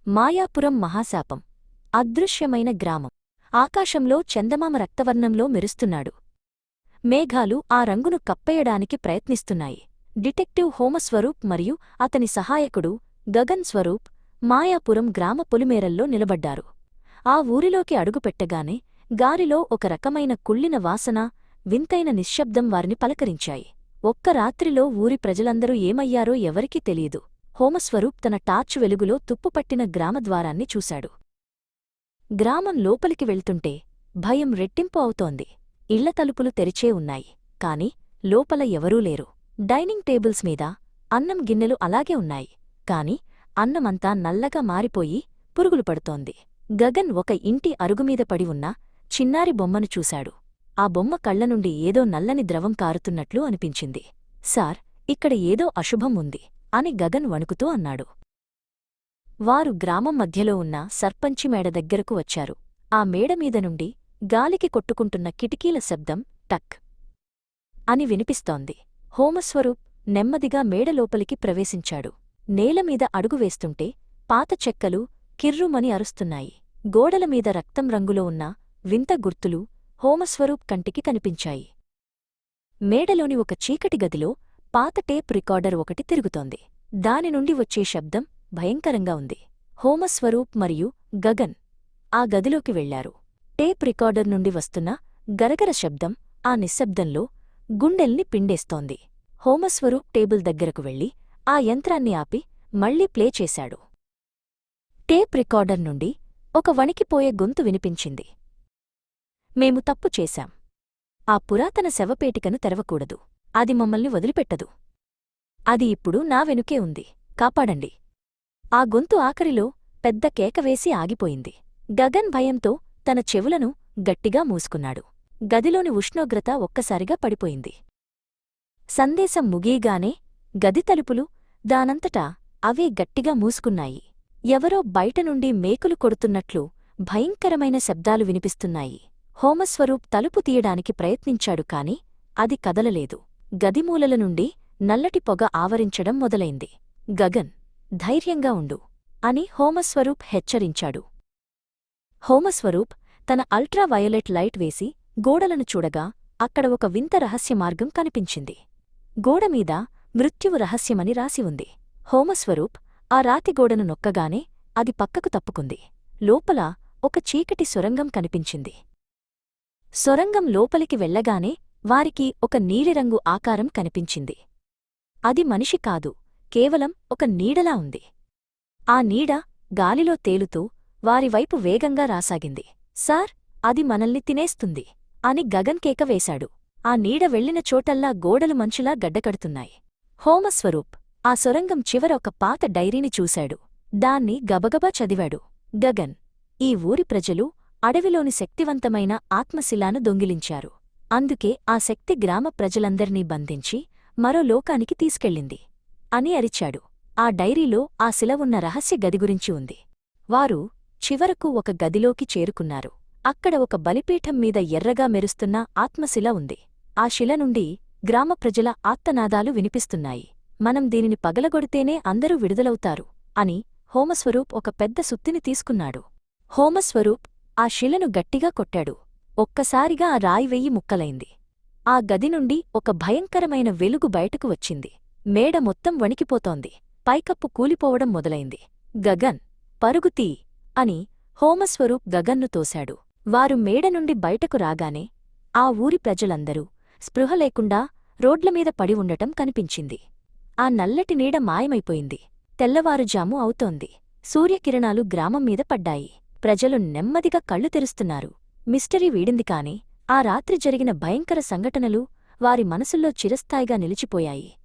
మాయాపురం మహాశాపం. అదృశ్యమైన గ్రామం. ఆకాశంలో చందమామ రక్తవర్ణంలో మెరుస్తున్నాడు. మేఘాలు ఆ రంగును కప్పేయడానికి ప్రయత్నిస్తున్నాయి. డిటెక్టివ్ హోమస్వరూప్ మరియు అతని సహాయకుడు గగన్ స్వరూప్ మాయాపురం గ్రామ పొలిమేరల్లో నిలబడ్డారు. ఆ ఊరిలోకి అడుగుపెట్టగానే గాలిలో ఒక రకమైన కుళ్ళిన వాసన, వింతైన నిశ్శబ్దం వారిని పలకరించాయి. ఒక్క రాత్రిలో ఊరి ప్రజలందరూ ఏమయ్యారో ఎవరికీ తెలియదు. హోమస్వరూప్ తన టార్చు వెలుగులో తుప్పుపట్టిన గ్రామద్వారాన్ని చూశాడు. గ్రామం లోపలికి వెళ్తుంటే భయం రెట్టింపు అవుతోంది. ఇళ్ల తలుపులు తెరిచే ఉన్నాయి, కాని లోపల ఎవరూ లేరు. డైనింగ్ టేబుల్స్ మీద అన్నం గిన్నెలు అలాగే ఉన్నాయి, కాని అన్నమంతా నల్లగా మారిపోయి పురుగులు పడుతోంది. గగన్ ఒక ఇంటి అరుగుమీద పడి ఉన్న చిన్నారి బొమ్మను చూశాడు. ఆ బొమ్మ కళ్లనుండి ఏదో నల్లని ద్రవం కారుతున్నట్లు అనిపించింది. సార్, ఇక్కడ ఏదో అశుభం ఉంది అని గగన్ వణుకుతూ అన్నాడు. వారు గ్రామం మధ్యలో ఉన్న సర్పంచి మేడ దగ్గరకు వచ్చారు. ఆ మేడమీద నుండి గాలికి కొట్టుకుంటున్న కిటికీల శబ్దం టక్ అని వినిపిస్తోంది. హోమస్వరూప్ నెమ్మదిగా మేడలోపలికి ప్రవేశించాడు. నేలమీద అడుగు వేస్తుంటే పాత చెక్కలు కిర్రుమని అరుస్తున్నాయి. గోడలమీద రక్తం రంగులో ఉన్న వింత గుర్తులు హోమస్వరూప్ కంటికి కనిపించాయి. మేడలోని ఒక చీకటి గదిలో పాత టేప్ రికార్డర్ ఒకటి తిరుగుతోంది. దానినుండి వచ్చే శబ్దం భయంకరంగా ఉంది. హోమస్వరూప్ మరియు గగన్ ఆ గదిలోకి వెళ్లారు. టేప్ రికార్డర్ నుండి వస్తున్న గరగర శబ్దం ఆ నిశ్శబ్దంలో గుండెల్ని పిండేస్తోంది. హోమస్వరూప్ టేబుల్ దగ్గరకు వెళ్లి ఆ యంత్రాన్ని ఆపి మళ్లీ ప్లే చేశాడు. టేప్ రికార్డర్ నుండి ఒక వణికిపోయే గొంతు వినిపించింది. మేము తప్పు చేశాం. ఆ పురాతన శవపేటికను తెరవకూడదు. అది మమ్మల్ని వదిలిపెట్టదు. అది ఇప్పుడు నా వెనుకే ఉంది. కాపాడండి. ఆ గొంతు ఆఖరిలో పెద్ద కేకవేసి ఆగిపోయింది. గగన్ భయంతో తన చెవులను గట్టిగా మూసుకున్నాడు. గదిలోని ఉష్ణోగ్రత ఒక్కసారిగా పడిపోయింది. సందేశం ముగియగానే గది తలుపులు దానంతటా అవే గట్టిగా మూసుకున్నాయి. ఎవరో బయటనుండి మేకులు కొడుతున్నట్లు భయంకరమైన శబ్దాలు వినిపిస్తున్నాయి. హోమస్వరూప్ తలుపు తీయడానికి ప్రయత్నించాడు, కాని అది కదలలేదు. గదిమూలల నుండి నల్లటి పొగ ఆవరించడం మొదలైంది. గగన్, ధైర్యంగా ఉండు అని హోమస్వరూప్ హెచ్చరించాడు. హోమస్వరూప్ తన అల్ట్రావయలెట్ లైట్ వేసి గోడలను చూడగా అక్కడ ఒక వింత రహస్యమార్గం కనిపించింది. గోడమీద మృత్యువు రహస్యమని రాసి ఉంది. హోమస్వరూప్ ఆ రాతిగోడను నొక్కగానే అది పక్కకు తప్పుకుంది. లోపల ఒక చీకటి సొరంగం కనిపించింది. సొరంగం లోపలికి వెళ్లగానే వారికి ఒక నీలిరంగు ఆకారం కనిపించింది. అది మనిషి కాదు, కేవలం ఒక నీడలా ఉంది. ఆ నీడ గాలిలో తేలుతూ వారివైపు వేగంగా రాసాగింది. సార్, అది మనల్ని తినేస్తుంది అని గగన్ కేక వేశాడు. ఆ నీడ వెళ్లిన చోటల్లా గోడలు మంచులా గడ్డకడుతున్నాయి. హోమస్వరూప్ ఆ సొరంగం చివర ఒక పాత డైరీని చూశాడు. దాన్ని గబగబా చదివాడు. గగన్, ఈ ఊరి ప్రజలు అడవిలోని శక్తివంతమైన ఆత్మశిలాను దొంగిలించారు. అందుకే ఆ శక్తి గ్రామ ప్రజలందర్నీ బంధించి మరో లోకానికి తీసుకెళ్ళింది అని అరిచాడు. ఆ డైరీలో ఆ శిల ఉన్న రహస్య గది గురించి ఉంది. వారు చివరకు ఒక గదిలోకి చేరుకున్నారు. అక్కడ ఒక బలిపీఠం మీద ఎర్రగా మెరుస్తున్న ఆత్మశిల ఉంది. ఆ శిల నుండి గ్రామ ప్రజల ఆర్తనాదాలు వినిపిస్తున్నాయి. మనం దీనిని పగలగొడితేనే అందరూ విడుదలవుతారు అని హోమస్వరూప్ ఒక పెద్ద సుత్తిని తీసుకున్నాడు. హోమస్వరూప్ ఆ శిలను గట్టిగా కొట్టాడు. ఒక్కసారిగా ఆ రాయి వెయ్యి ముక్కలైంది. ఆ గది నుండి ఒక భయంకరమైన వెలుగు బయటకు వచ్చింది. మేడ మొత్తం వణికిపోతోంది. పైకప్పు కూలిపోవడం మొదలైంది. గగన్, పరుగుతీ అని హోమస్వరూప్ గగన్ను తోశాడు. వారు మేడ నుండి బయటకు రాగానే ఆ ఊరి ప్రజలందరూ స్పృహ లేకుండా రోడ్లమీద పడి ఉండటం కనిపించింది. ఆ నల్లటి నీడ మాయమైపోయింది. తెల్లవారుజాము అవుతోంది. సూర్యకిరణాలు గ్రామం మీద పడ్డాయి. ప్రజలు నెమ్మదిగా కళ్ళు తెరుస్తున్నారు. మిస్టరీ వీడింది, కాని ఆ రాత్రి జరిగిన భయంకర సంఘటనలు వారి మనసుల్లో చిరస్థాయిగా నిలిచిపోయాయి.